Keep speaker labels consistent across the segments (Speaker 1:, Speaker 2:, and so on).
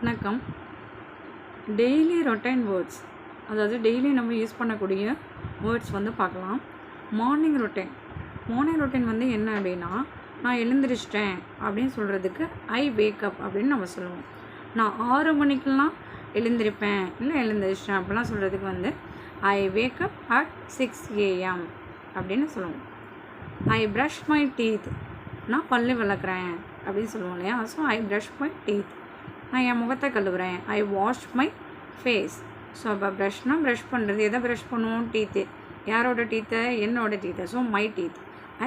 Speaker 1: வணக்கம். Daily routine words, அதாவது daily நம்ம யூஸ் பண்ணக்கூடிய வேர்ட்ஸ் வந்து பார்க்கலாம். மார்னிங் ரொட்டைன் வந்து என்ன அப்படின்னா, நான் எழுந்திரிச்சிட்டேன் அப்படின்னு சொல்கிறதுக்கு ஐ வேக்கப் அப்படின்னு நம்ம சொல்லுவோம். நான் 6 மணிக்கெலாம் எழுந்திருப்பேன், இல்லை எழுந்திரிச்சிட்டேன் அப்படிலாம் சொல்கிறதுக்கு வந்து ஐ வேக்கப் அட் 6 AM அப்படின்னு சொல்லுவோம். ஐ ப்ரஷ் மை டீத், நான் பல்லு விளக்குறேன் அப்படின்னு சொல்லுவோம் இல்லையா. So I brush my teeth, நான் என் முகத்தை கழுவுறேன். ஐ வாஷ் மை ஃபேஸ். ஸோ அப்போ ப்ரஷ்னால் ப்ரஷ் பண்ணுறது, எதை ப்ரஷ் பண்ணுவோம்? டீத்து. யாரோட டீத்தை? என்னோட டீத்தை. So my teeth.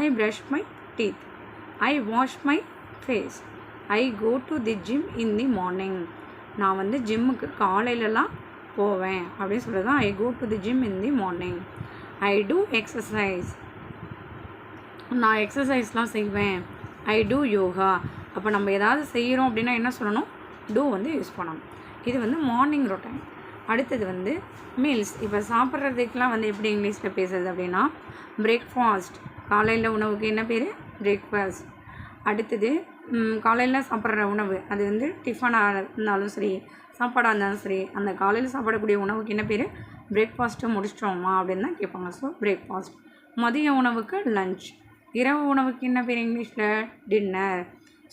Speaker 1: I brush my teeth. I wash my face. I go to the gym in the morning, நான் வந்து ஜிம்முக்கு காலையிலலாம் போவேன் அப்படின்னு சொல்கிறது தான் I go to the gym in the morning. I do exercise, நான் எக்ஸசைஸ்லாம் செய்வேன். I do yoga. அப்போ நம்ம ஏதாவது செய்கிறோம் அப்படின்னா என்ன சொல்லணும்? டூ வந்து யூஸ் பண்ணணும். இது வந்து மார்னிங் ரொட்டைன். அடுத்தது வந்து மீல்ஸ். இப்போ சாப்பிட்றதுக்கெலாம் வந்து எப்படி இங்கிலீஷில் பேசுறது அப்படின்னா பிரேக்ஃபாஸ்ட். காலையில் உணவுக்கு என்ன பேர்? பிரேக்ஃபாஸ்ட். அடுத்தது காலையில் சாப்பிட்ற உணவு, அது வந்து டிஃபனாக இருந்தாலும் சரி, சாப்பாடாக இருந்தாலும் சரி, அந்த காலையில் சாப்பிடக்கூடிய உணவுக்கு என்ன பேர்? பிரேக்ஃபாஸ்ட்டு முடிச்சிட்டோமா அப்படின்னு தான் கேட்பாங்க. So breakfast. மதிய உணவுக்கு லஞ்ச். இரவு உணவுக்கு என்ன பேர் இங்கிலீஷில்? Dinner.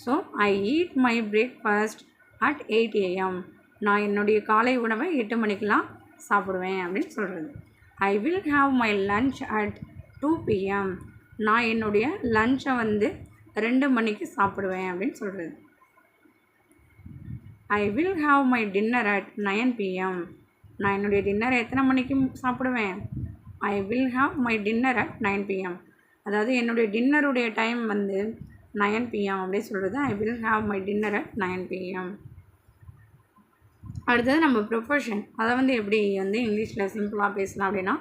Speaker 1: So I eat my breakfast at 8 AM, நான் என்னுடைய காலை உணவை 8 மணிக்கெலாம் சாப்பிடுவேன் அப்படின்னு சொல்கிறது. I will have my lunch at 2 PM, நான் என்னுடைய லஞ்சை வந்து 2 மணிக்கு சாப்பிடுவேன் அப்படின்னு சொல்கிறது. I will have my dinner at 9 PM, நான் என்னுடைய டின்னரை எத்தனை மணிக்கு சாப்பிடுவேன்? I will have my dinner at 9 PM, அதாவது என்னுடைய டின்னருடைய டைம் வந்து 9 PM அப்படின்னு சொல்கிறது. I will have my dinner at 9 PM. அடுத்தது நம்ம ப்ரொஃபஷன், அதை வந்து எப்படி வந்து இங்கிலீஷில் சிம்பிளாக பேசலாம் அப்படின்னா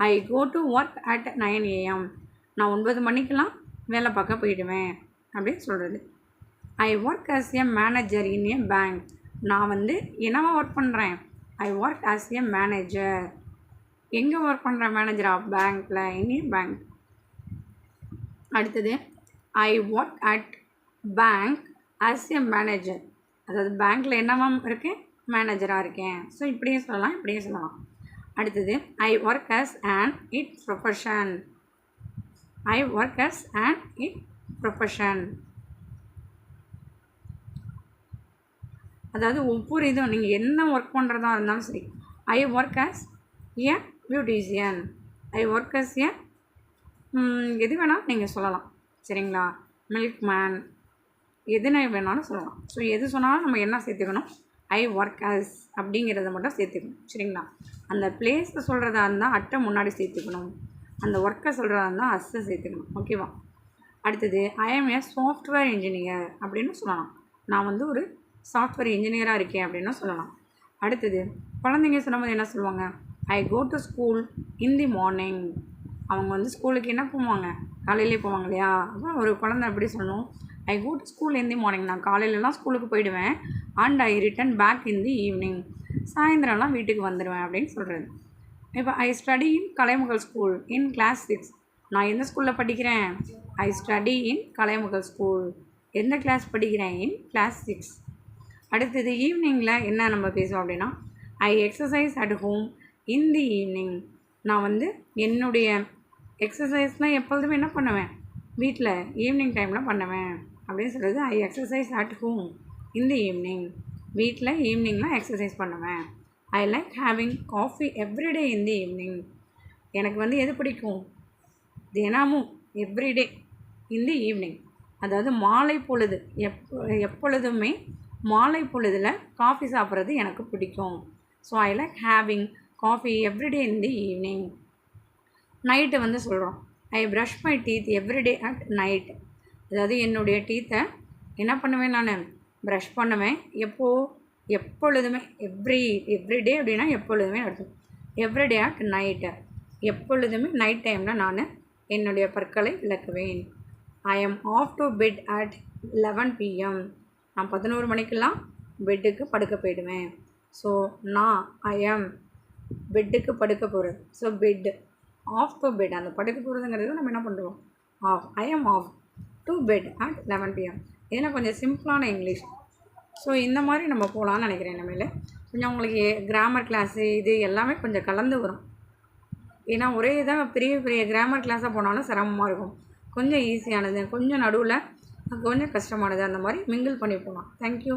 Speaker 1: I go to work at 9 AM, நான் 9 மணிக்கெலாம் வேலை பார்க்க போயிடுவேன் அப்படின்னு சொல்கிறது. I work as a manager in a bank, நான் வந்து என்னவா ஒர்க் பண்ணுறேன்? I work as a manager. எங்கே ஒர்க் பண்ணுறேன்? மேனேஜரா? பேங்க்கில், இன் எ பேங்க். அடுத்தது I work at bank as a manager, அதாவது பேங்க்கில் என்னவா இருக்கேன்? மேனேஜராக இருக்கேன். ஸோ இப்படியே சொல்லலாம், இப்படியே சொல்லலாம். அடுத்தது I work as an it profession, I work as an it profession. அதாவது ஒவ்வொரு இதுவும் நீங்கள் என்ன ஒர்க் பண்ணுறதா இருந்தாலும் சரி, I work as a beautician, I work as a எது வேணாலும் நீங்கள் சொல்லலாம், சரிங்களா? மில்க் மேன், எதுனா வேணாலும் சொல்லலாம். ஸோ எது சொன்னாலும் நம்ம என்ன சேர்த்துக்கணும்? ஐ ஒர்க் ஆஸ் அப்படிங்கிறத மட்டும் சேர்த்துக்கணும், சரிங்களா? அந்த பிளேஸை சொல்கிறதா இருந்தால் அட்டை முன்னாடி சேர்த்துக்கணும், அந்த ஒர்க்கை சொல்கிறதா இருந்தால் அஸ்ஸை சேர்த்துக்கணும், ஓகேவா? அடுத்தது ஐ ஆம் ஏ சாஃப்ட்வேர் இன்ஜினியர் அப்படின்னு சொல்லலாம், நான் வந்து ஒரு சாஃப்ட்வேர் இன்ஜினியராக இருக்கேன் அப்படின்னு சொல்லலாம். அடுத்தது குழந்தைங்க சொல்லும்போது என்ன சொல்லுவாங்க? I go to school in the morning, அவங்க வந்து ஸ்கூலுக்கு என்ன போவாங்க? காலையிலே போவாங்க இல்லையா? அப்போ ஒரு குழந்தை எப்படி சொல்லணும்? I go to school in the morning, நான் காலையிலலாம் ஸ்கூலுக்கு போயிடுவேன். And I return back in the evening, சாயந்தரம்லாம் வீட்டுக்கு வந்துடுவேன் அப்படின்னு சொல்கிறது. இப்போ I study in Kalaimagal school in class 6, நான் எந்த ஸ்கூலில் படிக்கிறேன்? I study in Kalaimagal school, எந்த கிளாஸ் படிக்கிறேன்? In class 6. அடுத்தது ஈவினிங்கில் என்ன நம்ம பேசுவோம் அப்படின்னா I exercise at home in the evening, நான் வந்து என்னுடைய எக்ஸசைஸ்லாம் எப்பொழுதுமே என்ன பண்ணுவேன்? வீட்டில் ஈவினிங் டைமில் பண்ணுவேன் அப்படின்னு சொல்கிறது. I exercise at home in the evening, வீட்டில் ஈவினிங்லாம் எக்ஸசைஸ் பண்ணுவேன். I like having coffee everyday in the evening, எனக்கு வந்து எது பிடிக்கும்? தினமும், எவ்ரிடே இன் தி ஈவினிங், அதாவது மாலை பொழுது, எப்பொழுதுமே மாலை பொழுதில் காஃபி சாப்பிட்றது எனக்கு பிடிக்கும். So I like having coffee everyday in the evening. Night வந்து சொல்கிறோம் ஐ brush my teeth everyday at night, அதாவது என்னுடைய டீத்தை என்ன பண்ணுவேன்? நான் ப்ரஷ் பண்ணுவேன். எப்பொழுதுமே, எவ்ரிடே அப்படின்னா எப்பொழுதுமே அர்த்தம். எவ்ரிடே அட் நைட்டு, எப்பொழுதுமே நைட் டைமில் நான் என்னுடைய பற்களை விளக்குவேன். I am off to bed at 11 PM, நான் 11 மணிக்கெல்லாம் பெட்டுக்கு படுக்க போயிடுவேன். ஸோ நான் ஐ எம் பெட்டுக்கு படுக்க போகிறது. So bed, off to bed, அந்த படுக்க போகிறதுங்கிறது நம்ம என்ன பண்ணுறோம்? Off. I am off to bed at 11 PM. இதெல்லாம் கொஞ்சம் சிம்பிளான இங்கிலீஷ். ஸோ இந்த மாதிரி நம்ம போகலான்னு நினைக்கிறேன். இனிமேல் கொஞ்சம் உங்களுக்கு கிராமர் கிளாஸு இது எல்லாமே கொஞ்சம் கலந்து வரும். ஏன்னா ஒரே இதாக பெரிய பெரிய கிராமர் கிளாஸாக போனாலும் சிரமமாக இருக்கும். கொஞ்சம் ஈஸியானது, கொஞ்சம் நடுவில் கொஞ்சம் கஷ்டமானது, அந்த மாதிரி மிங்கிள் பண்ணி போகலாம். தேங்க்யூ.